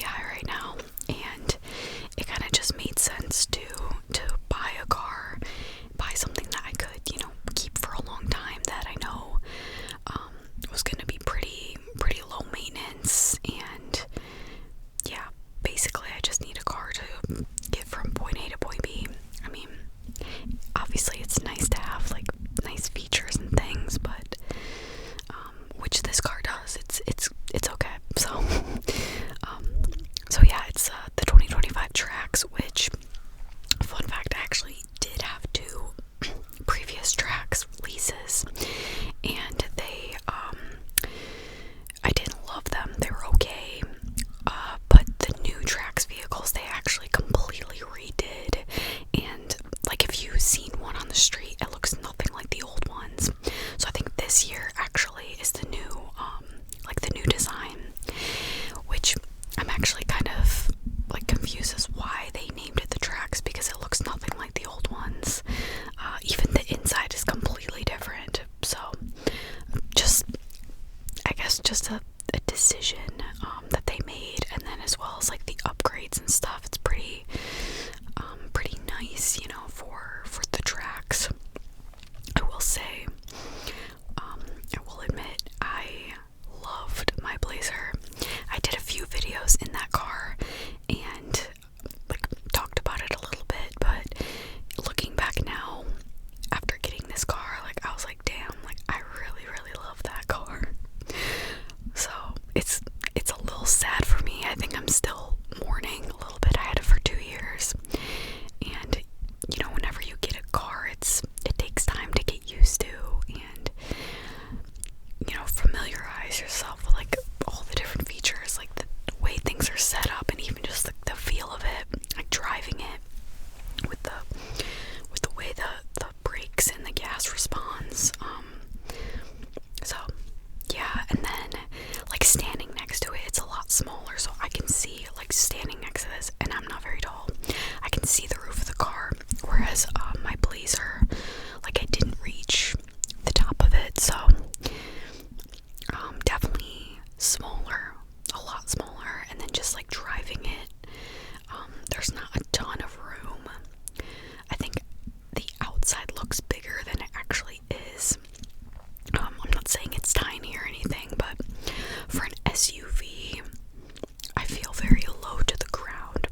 high right now, and it kind of just made sense to buy a car, buy something that I could, keep for a long time, that I know was going to be pretty low maintenance. And yeah, basically I just need a car to get from point A to point B. I mean, obviously it's nice to have like nice features and things, but which this car does. It's okay. So yeah, it's the 2025 Trax, which, fun fact, I actually did have two previous Trax leases, and I didn't love them. They were okay, but the new Trax vehicles, they actually completely redid, and like, if you've seen one on the street, it looks nothing like the old ones. So I think this year actually is the new design, which I'm actually kind of like confused as why they named it the Trax, because it looks nothing like the old ones. Even the inside is completely different. So I guess just a decision that they made, and then as well as like the upgrades and stuff. It's pretty nice, for the Trax. I will say, I will admit, I loved my Blazer. I did a few videos in that car and like talked about it a little bit, but looking back now, after getting this car, like, I was like, damn, like, I really love that car. So it's a little sad for me. I think I'm still mourning a little bit. I had it for 2 years, and whenever you get a car, it takes time to get used to, and familiarize yourself with like all the different features, like the way things are set up, and even just like the feel of it, like driving it with the way the brakes and the gas responds. So yeah, and then like standing next to it, it's a lot smaller, so I can see, like, standing next to this, and I'm not very tall, I can see the roof of the car, whereas my Blazer, like, I didn't reach the top of it. So definitely smaller, a lot smaller, and then just like driving it, there's not a ton of room. I think the outside looks bigger than it actually is. I'm not saying it's tiny or anything, but for an SUV, I feel very low to the ground.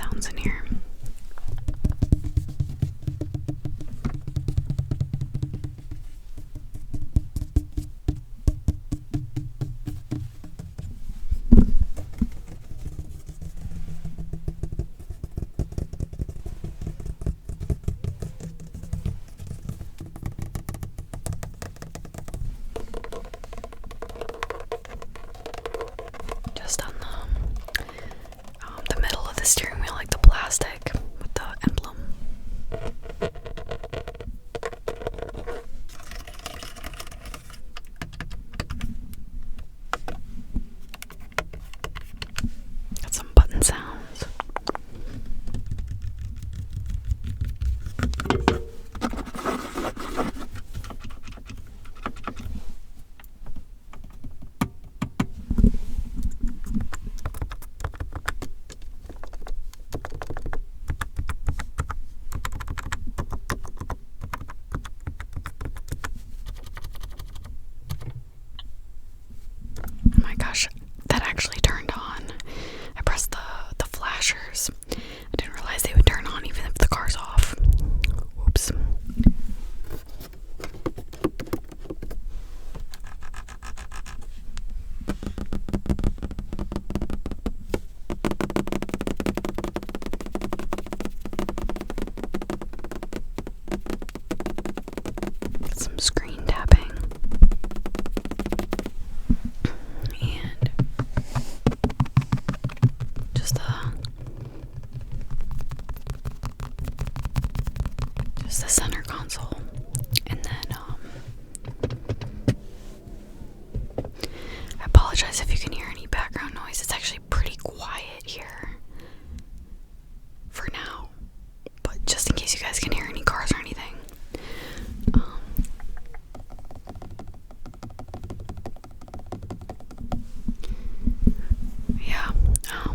sounds in here. Just on the middle of the steering wheel, like the plastic with the emblem. Got some button sounds. Oh my gosh, that actually turned on. I pressed the flashers. I didn't realize they would turn on even if the car's off. Whoops. Some screen tapping. And just the center console. And then I apologize if you can hear any background noise. It's actually pretty quiet here for now, but just in case you guys can hear any cars or anything. Yeah,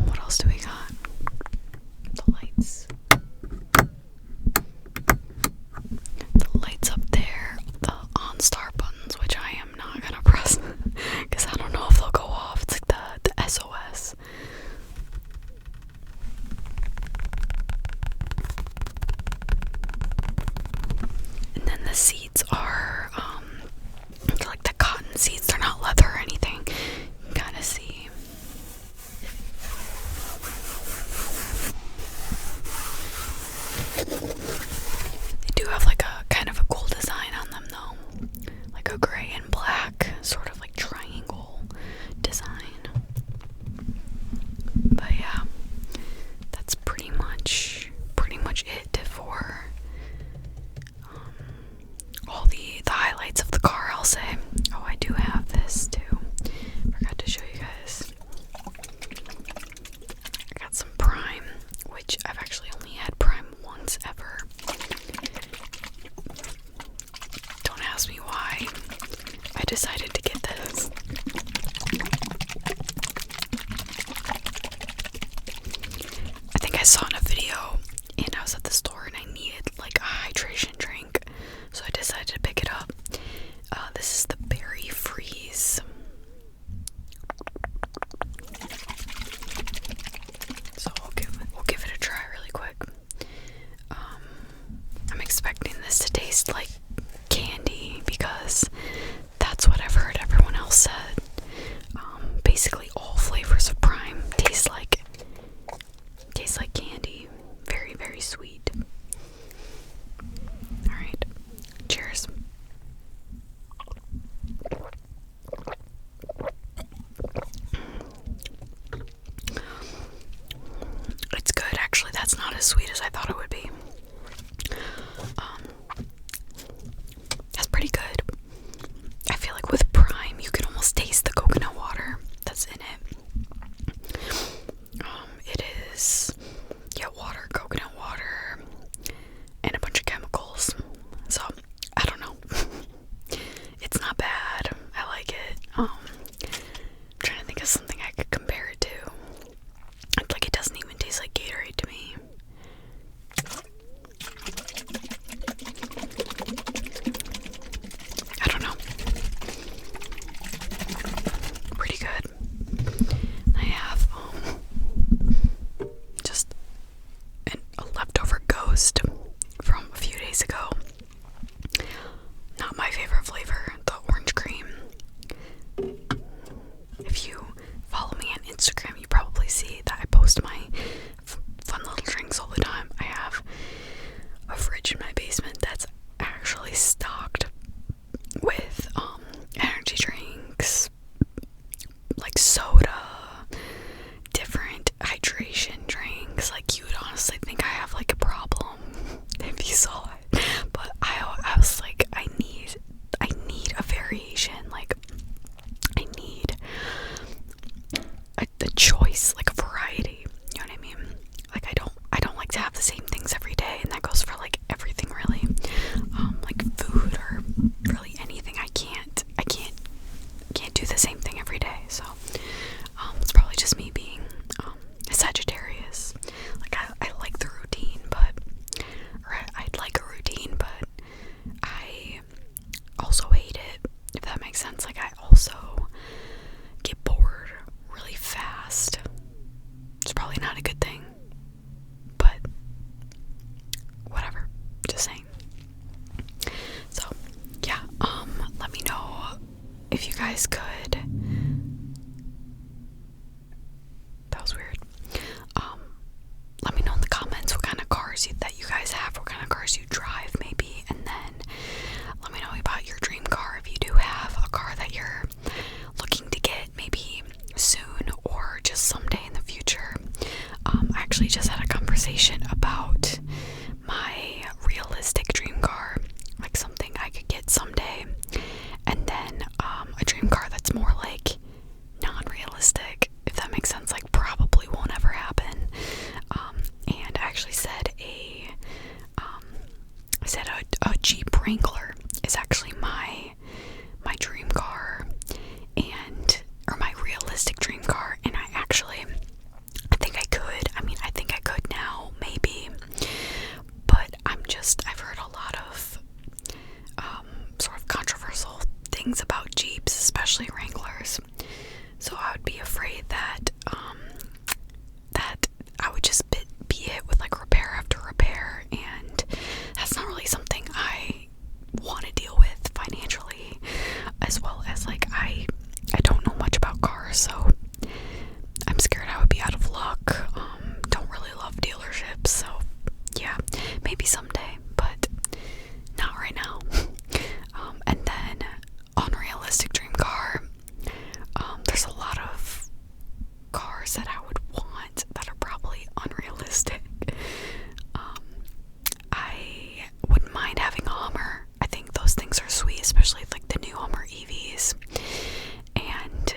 what else do we got? The lights. The lights up there, the OnStar buttons, which I am not gonna press because I don't know if they'll go off. It's like the SOS. And then the seats are like the cotton seats. They're not leather or anything. You can kind of see. They do have like a kind of a cool design on them though. Like a gray and black sort of like triangle design. But yeah, that's pretty much it for all the highlights of the car, I'll say. Oh, I do have this too. Forgot to show you guys. I got some Prime, which I've actually only had Prime once ever. Don't ask me why I decided to get this. I think I saw in a video and I was at the store and I needed like a hydration drink, so I decided to pick it up. This is the Berry Freeze. So we'll give it a try really quick. I'm expecting this to taste like candy because that's what I've heard everyone else said. Basically all flavors of Prime taste like candy. Very, very sweet. Alright. Cheers. It's good, actually. That's not as sweet as I thought it would be. That's pretty good. I feel like with Prime, you can almost taste the coconut water that's in it. It is, water, coconut water, and a bunch of chemicals. So, I don't know. It's not bad. I like it. I'm trying to think of something I could compare it to. It's like it doesn't even taste like Gatorade to me. post from a few days ago. Not my favorite flavor, the orange cream. If you follow me on Instagram, you probably see that I post my fun little drinks all the time. I have a fridge in my basement that's actually stocked with energy drinks, like soda, different hydration drinks. Like, you would honestly think I have like a problem if you saw it, but I was like, I need a variation. Like, I need a choice, like a variety, you know what I mean? Like, I don't like to have the same things every day, and that goes for like everything really, like food or really anything. I can't do the same thing every day. So it's probably just me being a Sagittarius. Like, I like the routine, I'd like a routine, but I also hate it, if that makes sense. Like, I also get bored really fast. It's probably not a good thing, but whatever, just saying. So yeah, let me know if you guys could. That was weird. Let me know in the comments what kind of cars that you guys have, what kind of cars you drive maybe, and then let me know about your dream car, if you do have a car that you're looking to get maybe soon or just someday in the future. I actually just had a conversation about my realistic dream car, like something I could get someday, and then a dream car that's more like non-realistic, if that makes sense, like probably won't ever happen. And I actually said a Jeep Wrangler is actually my dream car, or my realistic dream car, and I think I could now, maybe, but I've heard a lot of sort of controversial things about Jeeps, especially Wranglers, so I would be afraid that I would just be hit with like repair after repair, and that's not really something I want to deal with financially, as well as like I don't know much about cars, so I'm scared I would be out of luck. Don't really love dealerships, so yeah, maybe someday, but not right now. And then unrealistic dream car, there's a lot of cars that I would want that are probably unrealistic. I wouldn't mind having a Hummer. I think those things are sweet, especially like the new Hummer EVs. And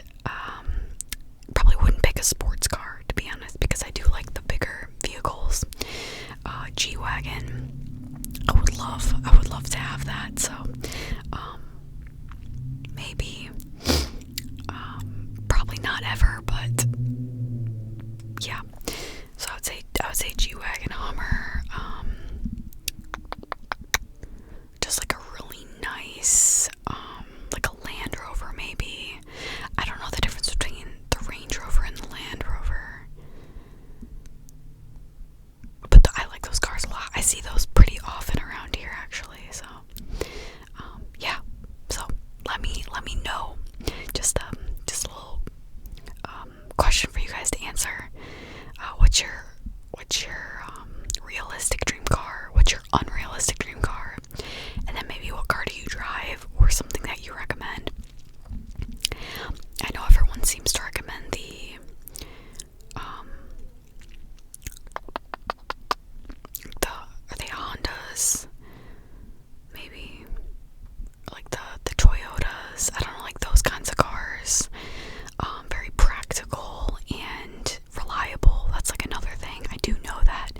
probably wouldn't pick a sports car, to be honest, because I do like the bigger vehicles. G-Wagon, I would love to have that. So maybe probably not ever, but yeah. So I would say G-Wagon, Hummer, just like a really nice like a Land Rover maybe. I don't know the difference between the Range Rover and the Land Rover, but I like those cars a lot. I see those pretty often around here, actually. So yeah, so let me know. Just a little question for you guys to answer. What's your realistic dream car? What's your unrealistic dream car? And then maybe what car do you drive, or something that you recommend? I know everyone seems to recommend are they Hondas? Maybe like the Toyotas. I don't know, like those kinds of cars. Very practical and reliable. That's like another thing. I do know that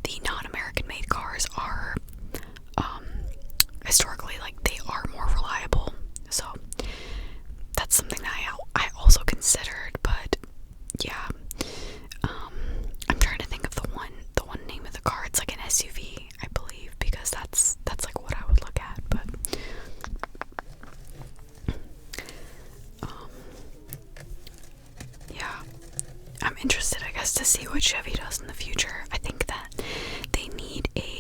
the non-American made cars are historically, like, they are more reliable. So that's something that I also considered, but yeah. I'm trying to think of the one name of the car. It's like an SUV, I believe, because that's like what I would look at, but yeah. I'm interested, I guess, to see what Chevy does in the future. I think that they need a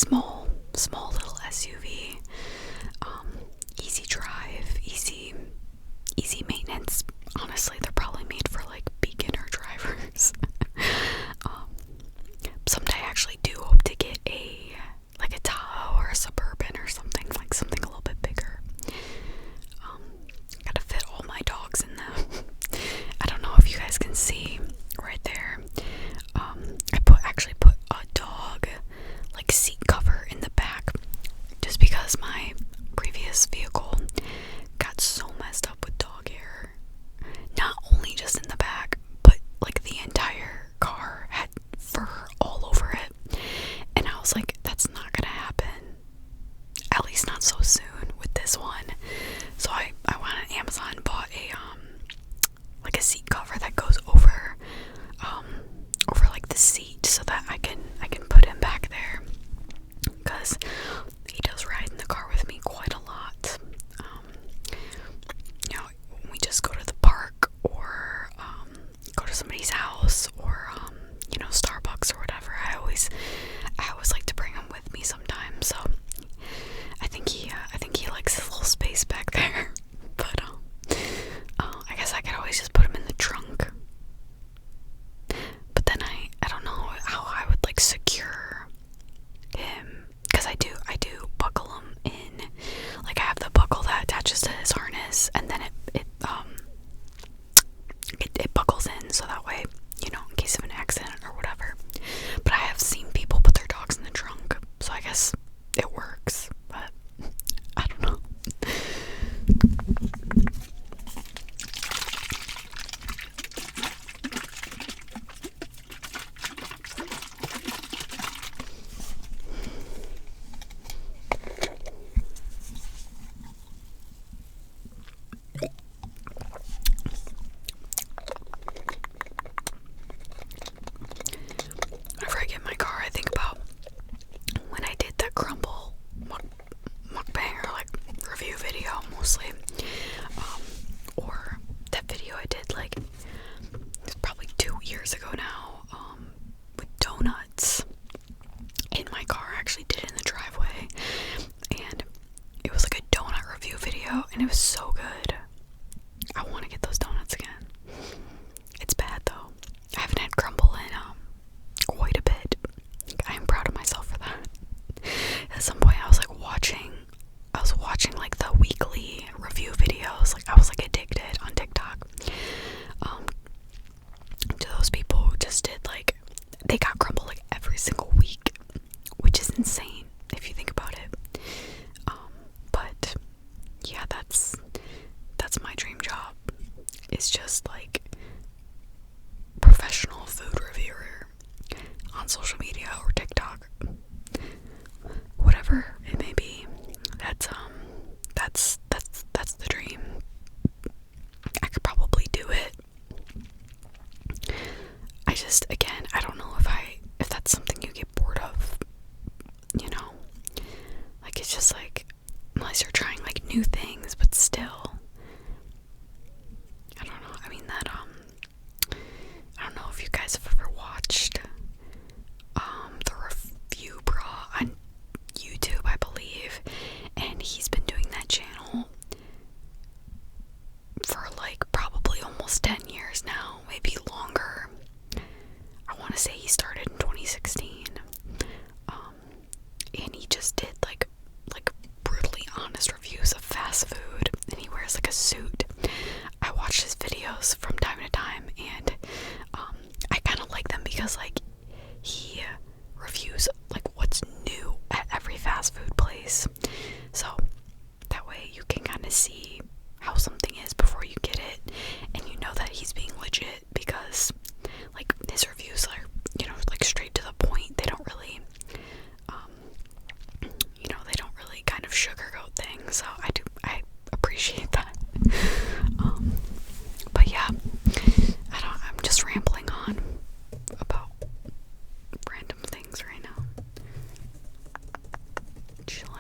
small little SUV. Easy drive, easy maintenance. Honestly, they're probably made for like beginner drivers. Someday I actually do hope to get a Tahoe or a Suburban or something, like something a little bit bigger. Gotta fit all my dogs in them. I don't know if you guys can see right there. I actually put a dog like seat cover in the back, just because my previous vehicle got so messed up with dog hair. Not only just in the back, but like the entire car had fur all over it. And I was like, that's not gonna happen. At least not so soon with this one. So I went on Amazon and bought a seat cover that goes over like the seat, so that I can put him back there, because he does ride in the car with me quite a lot. When we just go to the park, or go to somebody's house, or Starbucks or whatever, I always like to bring him with me sometimes. So I think he likes his little space back there. But I guess I could always just put him in the trunk. But then I don't know how I would like secure him, because I do buckle him in. Like, I have the buckle that attaches to his harness, and then it buckles in, so that way, in case of an accident or whatever. But I have seen people put their dogs in the trunk, so I guess it works, but I don't know. Whenever I get in my car, I think about when I did that crumble mukbang, or like review video mostly, or that video I did it's probably 2 years ago now, with donuts in my car. I actually did it in the driveway, and it was like a donut review video, and it was so good. I want to get those donuts again. It's bad though. I haven't had crumble in quite a bit. I am proud of myself for that. At some point I was watching like the weekly review videos. Like, I was like addicted on TikTok to those people who just did they got crumble like every single week, which is insane if you think about it. But yeah, that's my dream job. It's just like professional food reviewer on social media or TikTok, whatever it may be. That's the dream. I could probably do it. I don't know if that's something you get bored of, like, it's just like, unless you're trying like new things, but still, I don't know. I mean, I don't know if you guys have ever watched the Review Bra on YouTube, I believe, and he's been doing that channel for like probably almost 10 years now, maybe longer. I want to say he started in 2016, and he just did like brutally honest reviews of fast food, and he wears like a suit. I watch his videos from time to time, and I kind of like them because like he reviews like what's new at every fast food place, so that way you can kind of see how something is before you get it, and you know that he's being legit, because like his reviews are like straight to the point. They don't really kind of sugarcoat things, so I appreciate that. But yeah, I'm just rambling on about random things right now. Chilling.